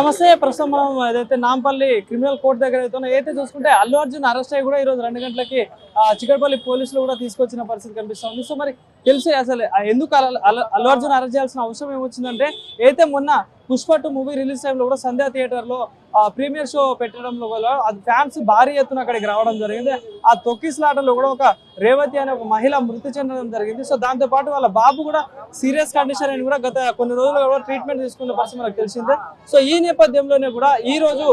నమస్తే. ప్రస్తుతం మనం ఏదైతే నాంపల్లి క్రిమినల్ కోర్టు దగ్గర అయితే చూసుకుంటే అల్లు అర్జున్ అరెస్ట్ అయ్యి కూడా ఈ రోజు 2 గంటలకి చిక్కడపల్లి పోలీసులు కూడా తీసుకొచ్చిన పరిస్థితి కనిపిస్తుంది. సో మరి తెలిసి అసలు ఎందుకు అల్లు అర్జున్ అరెస్ట్ చేయాల్సిన అవసరం ఏమొచ్చిందంటే అయితే మొన్న పుష్ప 2 మూవీ రిలీజ్ టైంలో కూడా సంధ్యా థియేటర్లో ప్రీమియర్ షో పెట్టడంలో వల్ల అది ఫ్యాన్స్ భారీ ఎత్తున అక్కడికి రావడం జరిగింది. ఆ తొక్కిసలాటలో కూడా ఒక రేవతి అనే ఒక మహిళ మృతి చెందడం జరిగింది. సో దాంతోపాటు వాళ్ళ బాబు కూడా సీరియస్ కండిషన్ అని కూడా గత కొన్ని రోజులుగా కూడా ట్రీట్మెంట్ తీసుకున్న పరిస్థితి మనకు తెలిసిందే. సో ఈ నేపథ్యంలోనే కూడా ఈ రోజు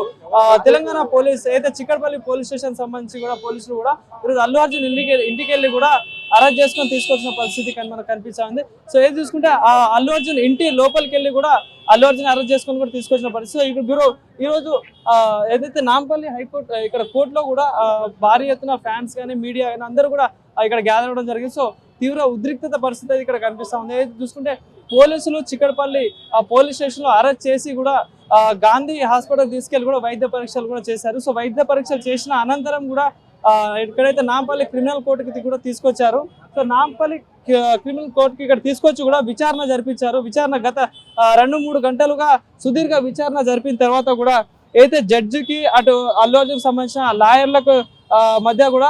తెలంగాణ పోలీస్ అయితే చిక్కడపల్లి పోలీస్ స్టేషన్ సంబంధించి కూడా పోలీసులు కూడా ఈరోజు అల్లు అర్జున్ ఇంటికి వెళ్ళి కూడా అరెస్ట్ చేసుకొని తీసుకొచ్చిన పరిస్థితి మనకు కనిపిస్తుంది. సో ఏది చూసుకుంటే ఆ అల్లు అర్జున్ ఇంటి లోపలికి వెళ్ళి కూడా అల్లు అర్జున్ అరెస్ట్ చేసుకొని కూడా తీసుకొచ్చిన పరిస్థితి. ఇప్పుడు ఈ రోజు ఏదైతే నాంపల్లి హైకోర్టు ఇక్కడ కోర్టులో కూడా భారీ ఎత్తున ఫ్యాన్స్ కానీ మీడియా కానీ అందరూ కూడా ఇక్కడ గ్యాదర్ అవ్వడం జరిగింది. సో తీవ్ర ఉద్రిక్తత పరిస్థితి ఇక్కడ కనిపిస్తా ఉంది. ఏది చూసుకుంటే పోలీసులు చిక్కడపల్లి పోలీస్ స్టేషన్ లో అరెస్ట్ చేసి కూడా గాంధీ హాస్పిటల్ తీసుకెళ్లి కూడా వైద్య పరీక్షలు కూడా చేశారు. సో వైద్య పరీక్షలు చేసిన అనంతరం కూడా ఇక్కడైతే నాంపల్లి క్రిమినల్ కోర్టుకి కూడా తీసుకొచ్చారు. సో నాంపల్లి క్రిమినల్ కోర్టుకి ఇక్కడ తీసుకొచ్చి కూడా విచారణ జరిపించారు. విచారణ గత 2-3 గంటలుగా సుదీర్ఘ విచారణ జరిపిన తర్వాత కూడా అయితే జడ్జికి అటు అల్లు అర్జున్ సంబంధించిన లాయర్లకు మధ్య కూడా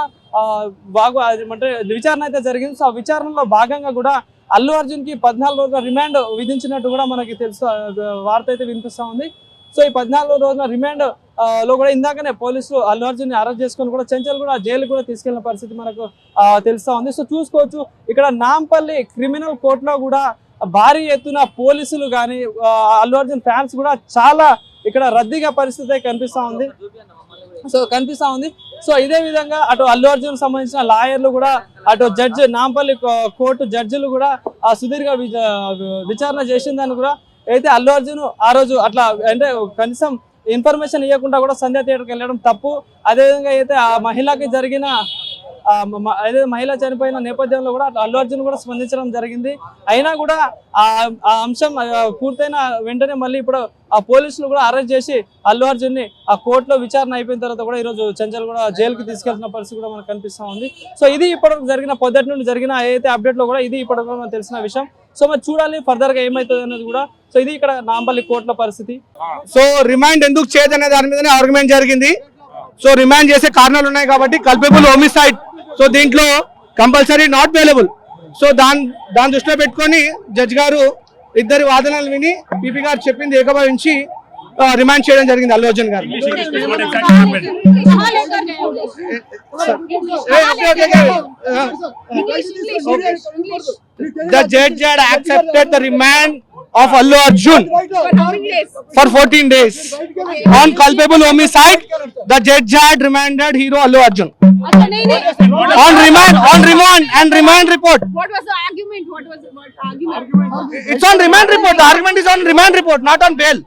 అంటే విచారణ అయితే జరిగింది. సో ఆ విచారణలో భాగంగా కూడా అల్లు అర్జున్ కి 14 రోజుల రిమాండ్ విధించినట్టు కూడా మనకి తెలుసు, వార్త అయితే వినిపిస్తా ఉంది. సో ఈ 14 రోజుల రిమాండ్ లో కూడా ఇందాకనే పోలీసులు అల్లు అర్జున్ ని అరెస్ట్ చేసుకొని కూడా చెంచల్ కూడా జైలు కూడా తీసుకెళ్లిన పరిస్థితి మనకు తెలుస్తా ఉంది. సో చూసుకోవచ్చు ఇక్కడ నాంపల్లి క్రిమినల్ కోర్టులో కూడా భారీ ఎత్తున పోలీసులు కానీ అల్లు అర్జున్ ఫ్యాన్స్ కూడా చాలా ఇక్కడ రద్దీగా పరిస్థితి కనిపిస్తా ఉంది. సో ఇదే విధంగా అటు అల్లు అర్జున్ సంబంధించిన లాయర్లు కూడా అటు జడ్జి నాంపల్లి కోర్టు జడ్జిలు కూడా సుదీర్ఘ విచారణ చేసిందని కూడా అయితే అల్లు అర్జున్ ఆ రోజు అట్లా అంటే కనీసం ఇన్ఫర్మేషన్ ఇవ్వకుండా కూడా సంధ్యా థియేటర్కి వెళ్ళడం తప్పు. అదేవిధంగా అయితే ఆ మహిళకి జరిగిన అదే మహిళ చనిపోయిన నేపథ్యంలో కూడా అల్లు అర్జున్ కూడా స్పందించడం జరిగింది. అయినా కూడా ఆ అంశం పూర్తయిన వెంటనే మళ్ళీ ఇప్పుడు ఆ పోలీసులు కూడా అరెస్ట్ చేసి అల్లు అర్జున్ ని ఆ కోర్టులో విచారణ అయిపోయిన తర్వాత కూడా ఈరోజు చెంచల్ కూడా జైలుకి తీసుకెళ్తున్న పరిస్థితి కూడా మనకు కనిపిస్తా ఉంది. సో ఇది ఇప్పటివరకు జరిగిన పొద్దుటి నుండి జరిగిన ఏదైతే అప్డేట్ లో కూడా ఇది ఇప్పటివరకు మనకు తెలిసిన విషయం. సో మరి చూడాలి ఫర్దర్ గా ఏమవుతుంది అనేది కూడా. సో ఇది ఇక్కడ నాంపల్లి కోర్టుల పరిస్థితి. సో రిమాండ్ ఎందుకు చేయదనే దాని మీదనే ఆర్గ్యుమెంట్ జరిగింది. సో రిమాండ్ చేసే కారణాలు ఉన్నాయి కాబట్టి కల్పబుల్ హోమిసైడ్, సో దీంట్లో కంపల్సరీ నాట్ బెయిలబుల్. సో దాని దృష్టిలో పెట్టుకొని జడ్జి గారు ఇద్దరి వాదనలు విని పీపీ గారు చెప్పింది ఏకీభవించి రిమాండ్ చేయడం జరిగింది అల్లు అర్జున్ గారు. The judge had accepted the remand of Allu Arjun for 14 days. On culpable homicide, the judge had remanded hero Allu Arjun. On remand report. What was the argument? Argument? It's on remand report. The argument is on remand report, not on bail.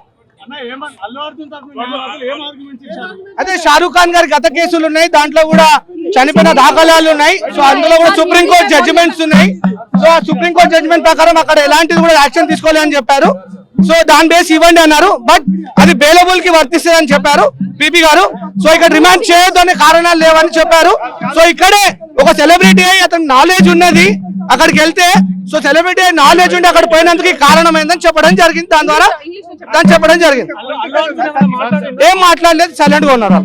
అదే షారూక్ ఖాన్ గారి గత కేసులు ఉన్నాయి, దాంట్లో కూడా చనిపోయిన దాఖలాలు ఉన్నాయి. సో అందులో కూడా సుప్రీంకోర్టు జడ్జిమెంట్స్ ఉన్నాయి. సో ఆ సుప్రీంకోర్టు జడ్జిమెంట్ ప్రకారం అక్కడ ఎలాంటిది కూడా యాక్షన్ తీసుకోలేదని చెప్పారు. సో దాని బేస్ ఇవ్వండి అన్నారు, బట్ అది బెయిలబుల్ కి వర్తిస్తుంది అని చెప్పారు పీపీ గారు. సో ఇక్కడ రిమాండ్ చేయొద్దు అనే కారణాలు లేవని చెప్పారు. సో ఇక్కడే ఒక సెలబ్రిటీ అయి అతను నాలెడ్జ్ ఉన్నది, అక్కడికి వెళ్తే సో సెలబ్రిటీ అయి నాలెడ్జ్ ఉండి అక్కడ పోయినందుకు కారణమైందని చెప్పడం జరిగింది. దాని ద్వారా చెప్పడం జరిగింది. ఏం మాట్లాడలేదు, సైలెంట్ గా ఉన్నారు.